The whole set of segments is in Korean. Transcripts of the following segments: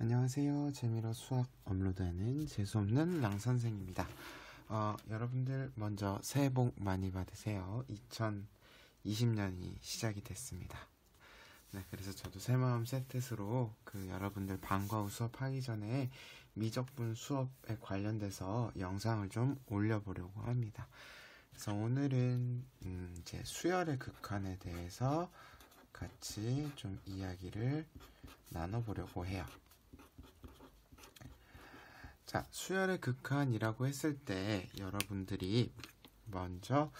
안녕하세요. 재미로 수학 업로드하는 재수없는 랑선생입니다. 여러분들 먼저 새해 복 많이 받으세요. 2020년이 시작이 됐습니다. 네, 그래서 저도 새마음 새뜻으로 여러분들 방과 후 수업하기 전에 미적분 수업에 관련돼서 영상을 좀 올려보려고 합니다. 그래서 오늘은 이제 수열의 극한에 대해서 같이 좀 이야기를 나눠보려고 해요. 자, 수열의 극한이라고 했을 때 여러분들이 먼저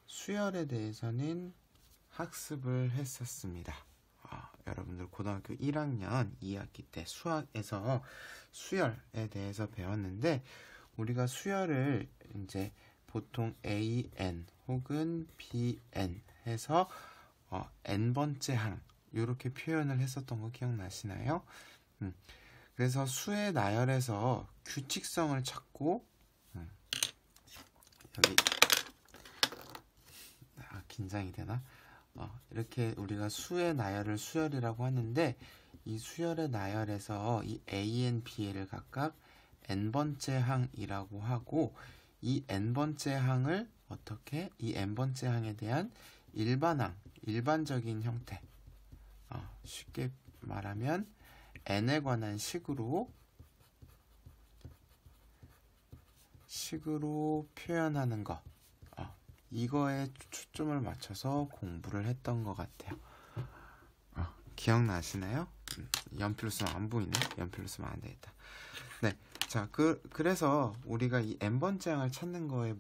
수열에 대해서는 학습을 했었습니다. 여러분들 고등학교 1학년 2학기 때 수학에서 수열에 대해서 배웠는데, 우리가 수열을 이제 보통 AN 혹은 BN 해서 n번째 항 이렇게 표현을 했었던 거 기억나시나요? 그래서 수의 나열에서 규칙성을 찾고 여기 긴장이 되나? 이렇게 우리가 수의 나열을 수열이라고 하는데, 이 수열의 나열에서 이 AN, BN을 각각 n번째 항이라고 하고, 이 n번째 항을 어떻게? 이 n번째 항에 대한 일반항, 일반적인 형태, 쉽게 말하면 n에 관한 식으로 표현하는 거, 이거에 초점을 맞춰서 공부를 했던 것 같아요. 기억나시나요? 연필로 쓰면 안 보이네. 연필로 쓰면 안 되겠다. 네, 자, 그래서 우리가 이 n번째 항을 찾는 거에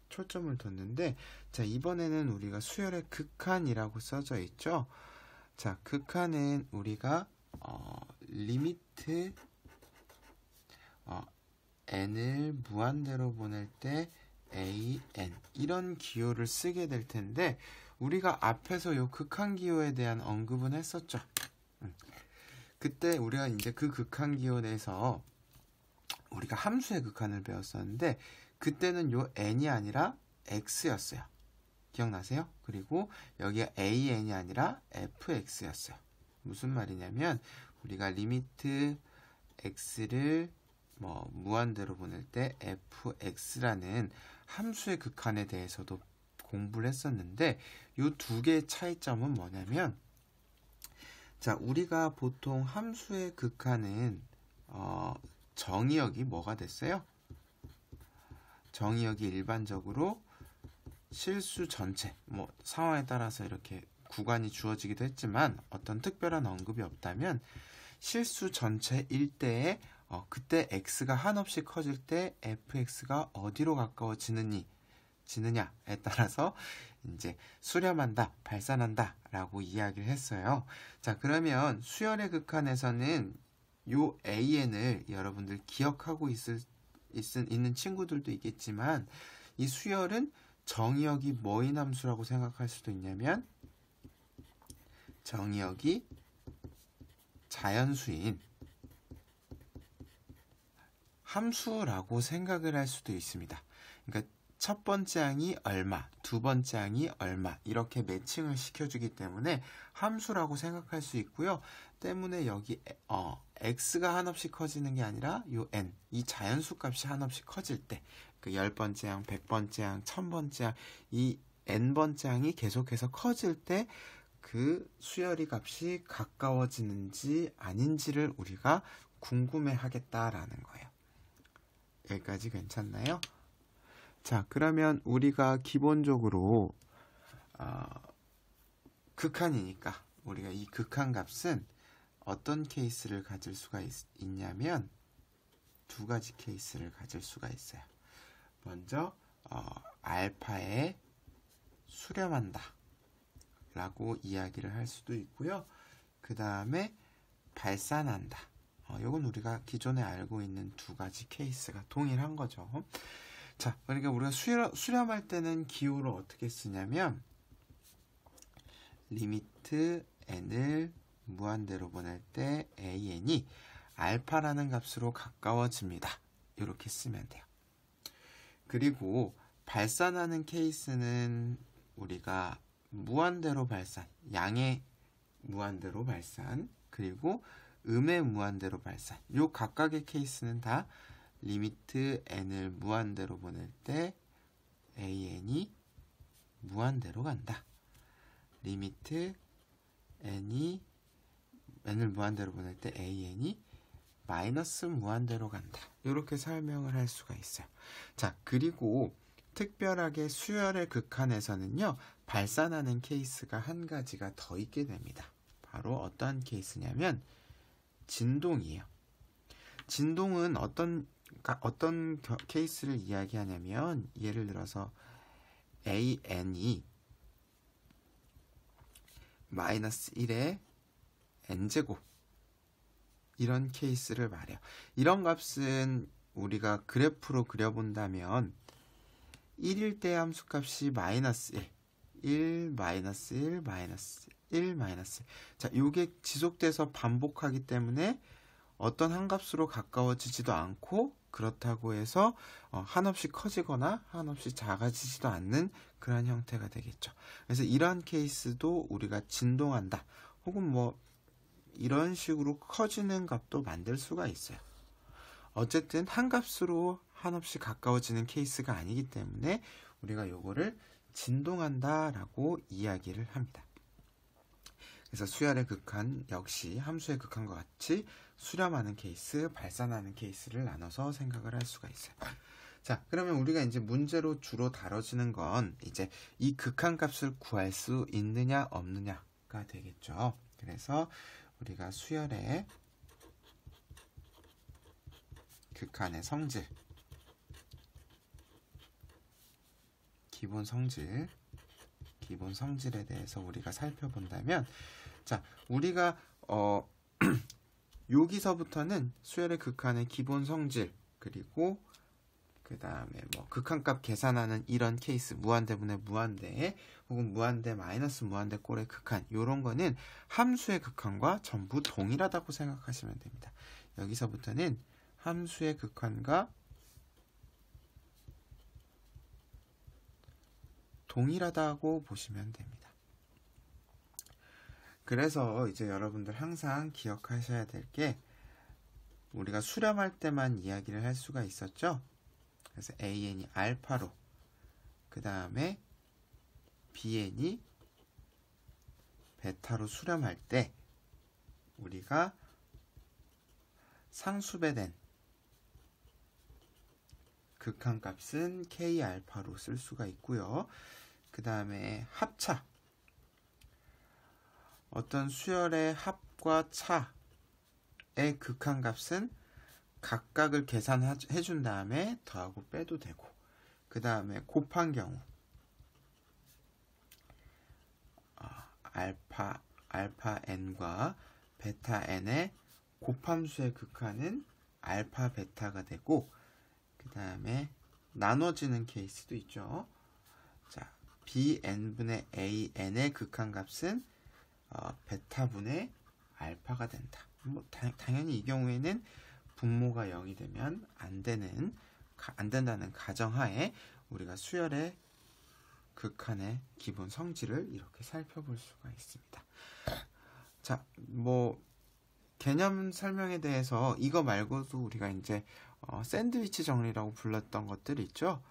초점을 뒀는데, 자, 이번에는 우리가 수열의 극한이라고 써져 있죠. 자, 극한은 우리가 리미트 n을 무한대로 보낼 때 an 이런 기호를 쓰게 될 텐데, 우리가 앞에서 요 극한 기호에 대한 언급은 했었죠. 그때 우리가 이제 그 극한 기호에 대해서 우리가 함수의 극한을 배웠었는데, 그때는 요 n이 아니라 x였어요. 기억나세요? 그리고 여기가 an이 아니라 fx였어요. 무슨 말이냐면, 우리가 리미트 x를 무한대로 보낼 때 fx라는 함수의 극한에 대해서도 공부를 했었는데, 이 두 개의 차이점은 뭐냐면, 자, 우리가 보통 함수의 극한은 정의역이 뭐가 됐어요? 정의역이 일반적으로 실수 전체, 상황에 따라서 이렇게 구간이 주어지기도 했지만 어떤 특별한 언급이 없다면, 실수 전체일 때에 그때 x가 한없이 커질 때 fx가 어디로 가까워지느냐에 따라서 이제 수렴한다, 발산한다 라고 이야기를 했어요. 자, 그러면 수열의 극한에서는 요 an을 여러분들 기억하고 있는 친구들도 있겠지만, 이 수열은 정의역이 뭐인 함수라고 생각할 수도 있냐면, 정의역이 자연수인 함수라고 생각을 할 수도 있습니다. 그러니까 첫 번째 항이 얼마, 두 번째 항이 얼마, 이렇게 매칭을 시켜주기 때문에 함수라고 생각할 수 있고요. 때문에 여기 x가 한없이 커지는 게 아니라 요 n, 이 자연수 값이 한없이 커질 때, 그 10번째 항, 100번째 항, 1000번째 항, 이 n번째 항이 계속해서 커질 때 그 수열이 값이 가까워지는지 아닌지를 우리가 궁금해 하겠다라는 거예요. 여기까지 괜찮나요? 자, 그러면 우리가 기본적으로 극한이니까 우리가 이 극한 값은 어떤 케이스를 가질 수가 있냐면, 두 가지 케이스를 가질 수가 있어요. 먼저 알파에 수렴한다 라고 이야기를 할 수도 있고요. 그 다음에 발산한다. 이건 우리가 기존에 알고 있는 두 가지 케이스가 동일한 거죠. 자, 그러니까 우리가 수렴할 때는 기호를 어떻게 쓰냐면, 리미트 n을 무한대로 보낼 때 an이 알파라는 값으로 가까워집니다. 이렇게 쓰면 돼요. 그리고 발산하는 케이스는 우리가 무한대로 발산, 양의 무한대로 발산, 그리고 음의 무한대로 발산. 요 각각의 케이스는 다 리미트 n을 무한대로 보낼 때 an이 무한대로 간다. 리미트 n을 무한대로 보낼 때 an이 마이너스 무한대로 간다. 이렇게 설명을 할 수가 있어요. 자, 그리고 특별하게 수열의 극한에서는요, 발산하는 케이스가 한 가지가 더 있게 됩니다. 바로 어떠한 케이스냐면 진동이에요. 진동은 어떤 케이스를 이야기하냐면, 예를 들어서 an이 마이너스 1의 n제곱, 이런 케이스를 말해요. 이런 값은 우리가 그래프로 그려본다면 1일 때 함수값이 마이너스 1, 마이너스 1, 마이너스 1, 마이너스 1. 자, 요게 지속돼서 반복하기 때문에 어떤 한 값으로 가까워지지도 않고, 그렇다고 해서 한없이 커지거나 한없이 작아지지도 않는 그런 형태가 되겠죠. 그래서 이러한 케이스도 우리가 진동한다, 혹은 뭐 이런 식으로 커지는 값도 만들 수가 있어요. 어쨌든 한 값으로 한없이 가까워지는 케이스가 아니기 때문에 우리가 요거를 진동한다 라고 이야기를 합니다. 그래서 수열의 극한 역시 함수의 극한과 같이 수렴하는 케이스, 발산하는 케이스를 나눠서 생각을 할 수가 있어요. 자, 그러면 우리가 이제 문제로 주로 다뤄지는 건 이제 이 극한 값을 구할 수 있느냐 없느냐가 되겠죠. 그래서 우리가 수열의 극한의 성질, 기본 성질에 대해서 우리가 살펴본다면, 자, 우리가 여기서부터는 수열의 극한의 기본 성질, 그리고 그 다음에 뭐 극한값 계산하는 이런 케이스, 무한대분의 무한대, 혹은 무한대 마이너스 무한대 꼴의 극한, 요런 거는 함수의 극한과 전부 동일하다고 생각하시면 됩니다. 여기서부터는 함수의 극한과 동일하다고 보시면 됩니다. 그래서 이제 여러분들 항상 기억하셔야 될 게, 우리가 수렴할 때만 이야기를 할 수가 있었죠. 그래서 an이 알파로, 그 다음에 bn이 베타로 수렴할 때 우리가 상수배된 극한값은 k 알파로 쓸 수가 있고요. 그 다음에 합차, 어떤 수열의 합과 차의 극한값은 각각을 계산해 준 다음에 더하고 빼도 되고, 그 다음에 곱한 경우 알파 n과 베타 n의 곱함수의 극한은 알파 베타가 되고, 그 다음에 나눠지는 케이스도 있죠. 자, bn분의 an의 극한값은 베타분의 알파가 된다. 뭐 당연히 이 경우에는 분모가 0이 되면 안 된다는 가정하에 우리가 수열의 극한의 기본 성질을 이렇게 살펴볼 수가 있습니다. 자, 뭐 개념 설명에 대해서 이거 말고도 우리가 이제 샌드위치 정리라고 불렀던 것들이 있죠.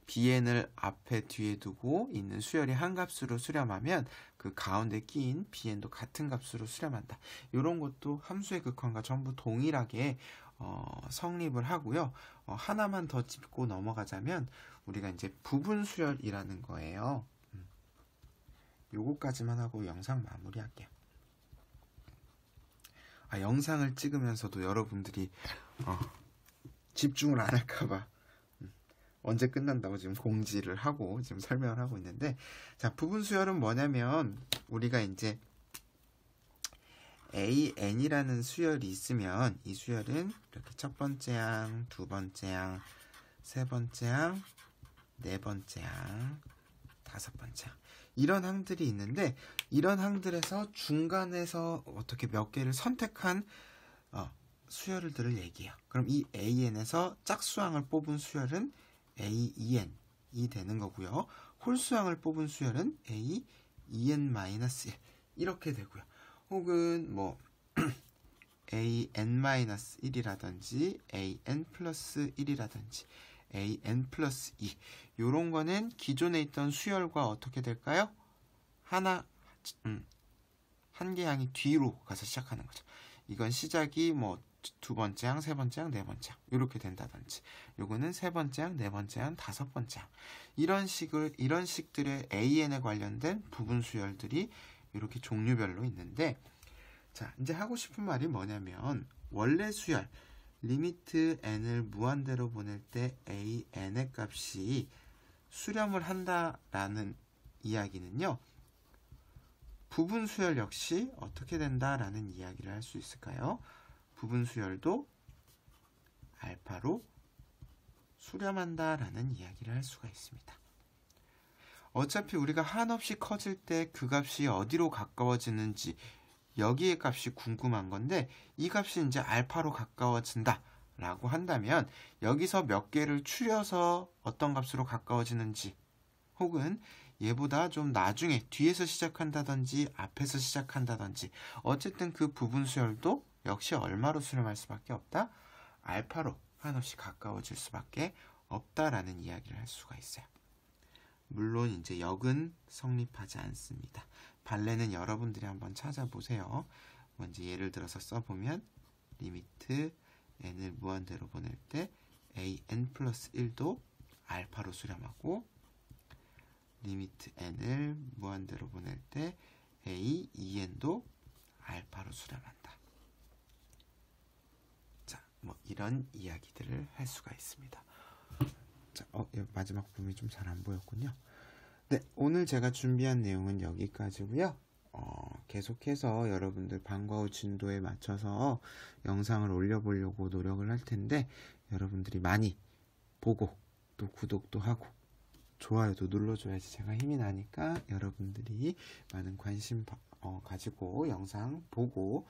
bn을 앞에 뒤에 두고 있는 수열이 한 값으로 수렴하면 그 가운데 끼인 bn도 같은 값으로 수렴한다. 이런 것도 함수의 극한과 전부 동일하게 성립을 하고요. 하나만 더 짚고 넘어가자면 우리가 이제 부분 수열이라는 거예요. 요거까지만 하고 영상 마무리할게요. 영상을 찍으면서도 여러분들이 집중을 안 할까봐 언제 끝난다고 지금 공지를 하고 지금 설명을 하고 있는데, 자, 부분 수열은 뭐냐면 우리가 이제 an이라는 수열이 있으면 이 수열은 이렇게 첫 번째 항, 두 번째 항, 세 번째 항, 네 번째 항, 다섯 번째 항, 이런 항들이 있는데, 이런 항들에서 중간에서 어떻게 몇 개를 선택한 수열들을 얘기해요. 그럼 이 an에서 짝수항을 뽑은 수열은 a2n이 되는 거고요. 홀수항을 뽑은 수열은 a2n-1, 이렇게 되고요. 혹은 뭐 an-1이라든지 an 플러스 1이라든지 an 플러스 2 요런 거는 기존에 있던 수열과 어떻게 될까요? 한 개 항이 뒤로 가서 시작하는 거죠. 이건 시작이 뭐 두 번째 항, 세 번째 항, 네 번째 항 이렇게 된다든지 요거는 세 번째 항, 네 번째 항, 다섯 번째 항 이런 식들의 an에 관련된 부분 수열들이 이렇게 종류별로 있는데 자, 이제 하고 싶은 말이 뭐냐면 원래 수열 리미트 n을 무한대로 보낼 때 an의 값이 수렴을 한다라는 이야기는요. 부분 수열 역시 어떻게 된다라는 이야기를 할 수 있을까요? 부분 수열도 알파로 수렴한다라는 이야기를 할 수가 있습니다. 어차피 우리가 한없이 커질 때 그 값이 어디로 가까워지는지 여기의 값이 궁금한 건데 이 값이 이제 알파로 가까워진다 라고 한다면 여기서 몇 개를 추려서 어떤 값으로 가까워지는지 혹은 얘보다 좀 나중에 뒤에서 시작한다든지 앞에서 시작한다든지 어쨌든 그 부분 수열도 역시 얼마로 수렴할 수밖에 없다? 알파로 한없이 가까워질 수밖에 없다라는 이야기를 할 수가 있어요. 물론 이제 역은 성립하지 않습니다. 발레는 여러분들이 한번 찾아보세요. 먼저 예를 들어서 써보면 리미트 n을 무한대로 보낼 때 an 플러스 1도 알파로 수렴하고 리미트 n을 무한대로 보낼 때 a 2n도 알파로 수렴한다. 자, 뭐 이런 이야기들을 할 수가 있습니다. 자, 마지막 부분이 좀 잘 안 보였군요. 네, 오늘 제가 준비한 내용은 여기까지고요. 계속해서 여러분들 방과 후 진도에 맞춰서 영상을 올려보려고 노력을 할 텐데 여러분들이 많이 보고 또 구독도 하고 좋아요도 눌러줘야지 제가 힘이 나니까 여러분들이 많은 관심 가지고 영상 보고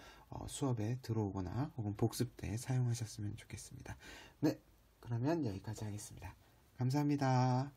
수업에 들어오거나 혹은 복습 때 사용하셨으면 좋겠습니다. 네, 그러면 여기까지 하겠습니다. 감사합니다.